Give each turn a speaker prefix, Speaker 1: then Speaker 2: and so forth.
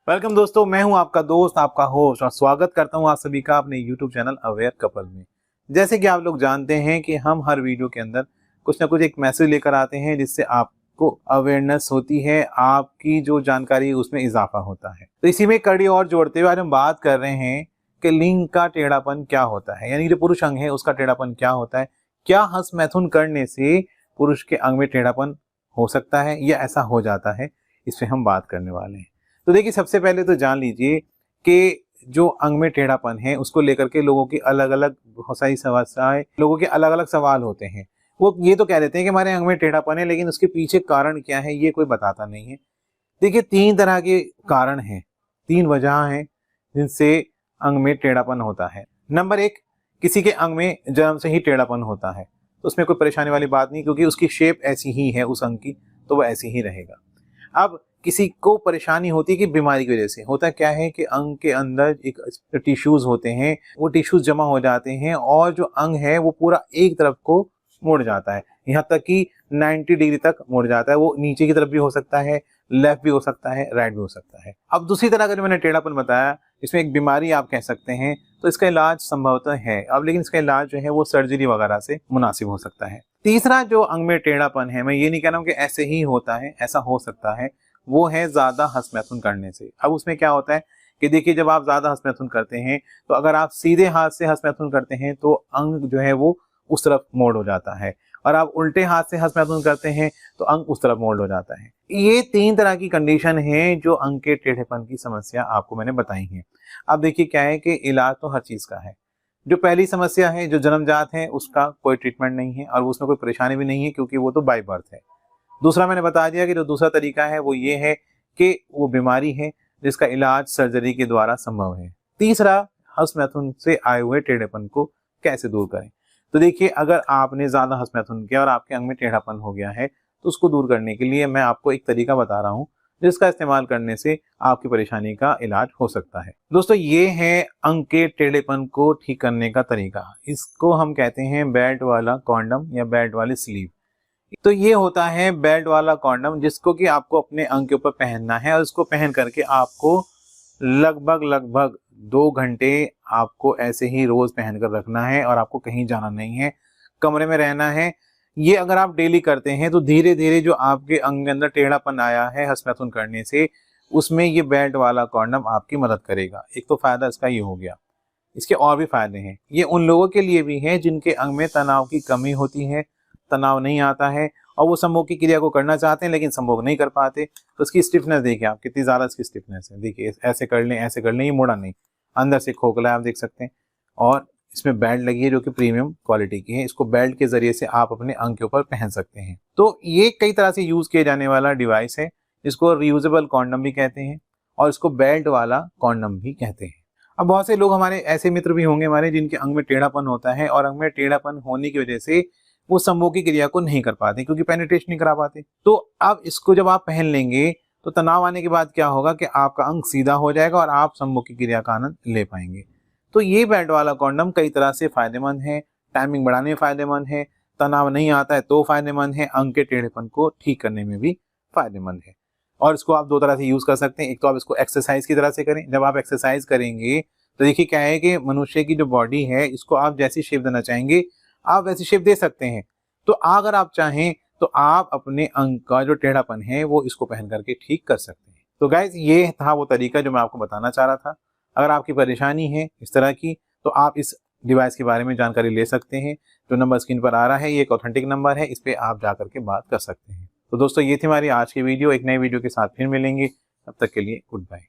Speaker 1: Welcome दोस्तों, मैं हूं आपका दोस्त, आपका होस्ट और स्वागत करता हूं आप सभी का अपने YouTube चैनल अवेयर कपल में। जैसे कि आप लोग जानते हैं कि हम हर वीडियो के अंदर कुछ ना कुछ एक मैसेज लेकर आते हैं जिससे आपको अवेयरनेस होती है, आपकी जो जानकारी है उसमें इजाफा होता है। तो इसी में कड़ी और जोड़ते हुए आज हम बात कर रहे हैं कि लिंग का टेढ़ापन क्या होता है, यानी जो पुरुष अंग है उसका टेढ़ापन क्या होता है। क्या हस्तमैथुन करने से पुरुष के अंग में टेढ़ापन हो सकता है या ऐसा हो जाता है, इस पे हम बात करने वाले हैं। तो देखिए, सबसे पहले तो जान लीजिए कि जो अंग में टेढ़ापन है उसको लेकर के लोगों की अलग अलग बहुत सारी समस्याएं, लोगों के अलग अलग सवाल होते हैं। वो ये तो कह देते हैं कि हमारे अंग में टेढ़ापन है, लेकिन उसके पीछे कारण क्या है ये कोई बताता नहीं है। देखिए, 3 तरह के कारण हैं, 3 वजह हैं जिनसे अंग में टेढ़ापन होता है। नंबर 1, किसी के अंग में जन्म से ही टेढ़ापन होता है, तो उसमें कोई परेशानी वाली बात नहीं, क्योंकि उसकी शेप ऐसी ही है उस अंग की, तो वह ऐसी ही रहेगा। अब किसी को परेशानी होती है कि बीमारी की वजह से होता क्या है कि अंग के अंदर एक टिश्यूज होते हैं, वो टिश्यूज जमा हो जाते हैं और जो अंग है वो पूरा एक तरफ को मुड़ जाता है, यहाँ तक कि 90 डिग्री तक मुड़ जाता है। वो नीचे की तरफ भी हो सकता है, लेफ्ट भी हो सकता है, राइट भी हो सकता है। अब दूसरी तरह का जो मैंने टेढ़ापन बताया, इसमें एक बीमारी आप कह सकते हैं, तो इसका इलाज संभवतः है अब, लेकिन इसका इलाज जो है वो सर्जरी वगैरह से मुनासिब हो सकता है। तीसरा जो अंग में टेढ़ापन है, मैं ये नहीं कह रहा हूँ कि ऐसे ही होता है, ऐसा हो सकता है, वो है ज्यादा हस्तमैथुन करने से। अब उसमें क्या होता है कि देखिए, जब आप ज्यादा हस्तमैथुन करते हैं तो अगर आप सीधे हाथ से हस्तमैथुन करते हैं तो अंग जो है वो उस तरफ मोड़ हो जाता है, और आप उल्टे हाथ से हस्तमैथुन करते हैं तो अंग उस तरफ मोड़ हो जाता है। ये 3 तरह की कंडीशन है जो अंग के टेढ़ेपन की समस्या आपको मैंने बताई है। अब देखिए, क्या है कि इलाज तो हर चीज का है। जो पहली समस्या है, जो जन्मजात है, उसका कोई ट्रीटमेंट नहीं है और उसमें कोई परेशानी भी नहीं है, क्योंकि वो तो बाय बर्थ है। दूसरा मैंने बता दिया कि जो दूसरा तरीका है वो ये है कि वो बीमारी है जिसका इलाज सर्जरी के द्वारा संभव है। तीसरा, हस्तमैथुन से आए हुए टेढ़ेपन को कैसे दूर करें। तो देखिए, अगर आपने ज्यादा हस्तमैथुन किया और आपके अंग में टेढ़ापन हो गया है, तो उसको दूर करने के लिए मैं आपको एक तरीका बता रहा हूँ जिसका इस्तेमाल करने से आपकी परेशानी का इलाज हो सकता है। दोस्तों, ये है अंग के टेढ़ेपन को ठीक करने का तरीका। इसको हम कहते हैं बेल्ट वाला कॉन्डम या बेल्ट वाली स्लीव। तो ये होता है बेल्ट वाला कॉन्डम, जिसको कि आपको अपने अंग के ऊपर पहनना है और इसको पहन करके आपको लगभग 2 घंटे आपको ऐसे ही रोज पहनकर रखना है और आपको कहीं जाना नहीं है, कमरे में रहना है। ये अगर आप डेली करते हैं तो धीरे धीरे जो आपके अंग के अंदर टेढ़ापन आया है हस्तमैथुन करने से, उसमें ये बेल्ट वाला कॉन्डम आपकी मदद करेगा। एक तो फायदा इसका ये हो गया। इसके और भी फायदे हैं। ये उन लोगों के लिए भी है जिनके अंग में तनाव की कमी होती है, तनाव नहीं आता है और वो संभोग की क्रिया को करना चाहते हैं लेकिन संभोग नहीं कर पाते। तो इसकी स्टिफनेस देखिए आप, कितनी ज्यादा इसकी स्टिफनेस है। देखिए, ऐसे कर लें, ऐसे कर लें, ये मुड़ा नहीं, अंदर से खोखला है, आप देख सकते हैं। और इसमें बेल्ट लगी है जो कि प्रीमियम क्वालिटी की है। इसको बेल्ट के जरिए से आप अपने अंग के ऊपर पहन सकते हैं। तो ये कई तरह से यूज किए जाने वाला डिवाइस है, इसको रियूजेबल कॉन्डम भी कहते हैं और इसको बेल्ट वाला कॉन्डम भी कहते हैं। अब बहुत से लोग हमारे ऐसे मित्र भी होंगे हमारे जिनके अंग में टेढ़ापन होता है और अंग में टेढ़ापन होने की वजह से वो संभोग की क्रिया को नहीं कर पाते, क्योंकि पेनिट्रेशन नहीं करा पाते। तो अब इसको जब आप पहन लेंगे तो तनाव आने के बाद क्या होगा कि आपका अंग सीधा हो जाएगा और आप संभोग की क्रिया का आनंद ले पाएंगे। तो ये बेल्ट वाला कॉन्डम कई तरह से फायदेमंद है, टाइमिंग बढ़ाने में फायदेमंद है, तनाव नहीं आता है तो फायदेमंद है, अंग के टेढ़ेपन को ठीक करने में भी फायदेमंद है। और इसको आप 2 तरह से यूज कर सकते हैं। एक तो आप इसको एक्सरसाइज की तरह से करें। जब आप एक्सरसाइज करेंगे तो देखिए, क्या है कि मनुष्य की जो बॉडी है, इसको आप जैसी शेप देना चाहेंगे आप वैसी शेप दे सकते हैं। तो अगर आप चाहें तो आप अपने अंग का जो टेढ़ापन है वो इसको पहन करके ठीक कर सकते हैं। तो गाइज, ये था वो तरीका जो मैं आपको बताना चाह रहा था। अगर आपकी परेशानी है इस तरह की तो आप इस डिवाइस के बारे में जानकारी ले सकते हैं। जो नंबर स्क्रीन पर आ रहा है ये एक ऑथेंटिक नंबर है, इस पे आप जाकर के बात कर सकते हैं। तो दोस्तों, ये थी हमारी आज की वीडियो। एक नई वीडियो के साथ फिर मिलेंगे, तब तक के लिए गुड बाय।